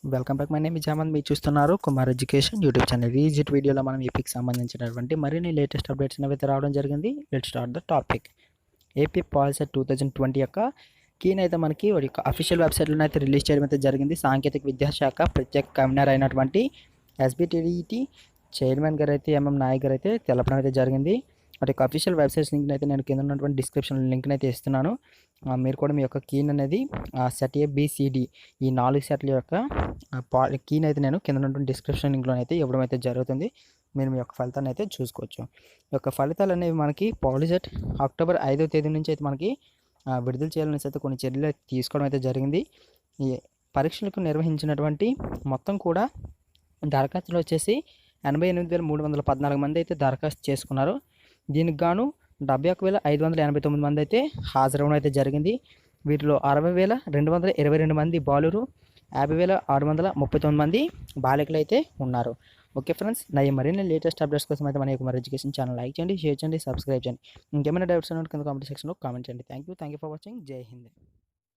Welcome back. My name is Jaman. మీరు చూస్తున్నారు Kumar education YouTube channel. ఈ వీడియోలో మనం ఏపీకి సంబంధించినటువంటి మరిన్ని లేటెస్ట్ అప్డేట్స్ అయితే రావడం జరిగింది. Let's start the topic. AP POLYCET 2020 యొక్క కీని అయితే మనకి ఒక అఫీషియల్ వెబ్సైట్లోనే అయితే రిలీజ్ చేయడం అయితే జరిగింది. సాంకేతిక విద్యాశాఖ ప్రత్యేక కమిషనర్ అయినటువంటి ఎస్బిటిడిటి చైర్మన్ గారు అయితే ఎంఎం నాయక్ గారు అయితే తెలపడం అయితే జరిగింది. వాటి యొక్క అఫీషియల్ వెబ్సైట్స్ లింక్ అయితే నేను కింద ఉన్నటువంటి డిస్క్రిప్షన్ లింక్ అయితే ఇస్తున్నాను. మీరు కూడా మీ యొక్క కీన్ అనేది సెట్ ఏబిసిడి ఈ 4 సెట్ల యొక్క కీని అయితే నేను కింద ఉన్నటువంటి డిస్క్రిప్షన్ లింక్లో అయితే ఇవ్వడం అయితే జరుగుతుంది. మీరు మీ యొక్క ఫలితాన్ని అయితే చూసుకోవచ్చు. ఈ యొక్క ఫలితాలు అనేవి మనకి పాలిసెట్ అక్టోబర్ 5వ తేదీ నుంచి అయితే మనకి విడుదల చేయాలని అయితే కొన్ని చర్యలు తీసుకోవడం అయితే జరిగింది. ఈ పరీక్షలకు నిర్వహించినటువంటి మొత్తం కూడా దరఖాస్తులు వచ్చేసి 88,314 మంది అయితే దరఖాస్తు చేసుకున్నారు. దీనికి గాను 71,589 మంది అయితే హాజరవడం అయితే జరిగింది. వీటిలో 60,222 మంది బాలురు, 50,639 మంది బాలికలు అయితే ఉన్నారు. ఓకే ఫ్రెండ్స్, నా ఈ మరిన్ని లేటెస్ట్ అప్డేట్స్ కోసం అయితే మన కుమార్ ఎడ్యుకేషన్ ఛానల్ లైక్ చేయండి, షేర్ చేయండి, సబ్స్క్రైబ్ చేయండి. ఇంకేమైనా డౌట్స్ ఉన్నట్టు కింద కామెంట్ సెక్షన్లో కామెంట్ చేయండి. Thank you for watching. జై హింద్.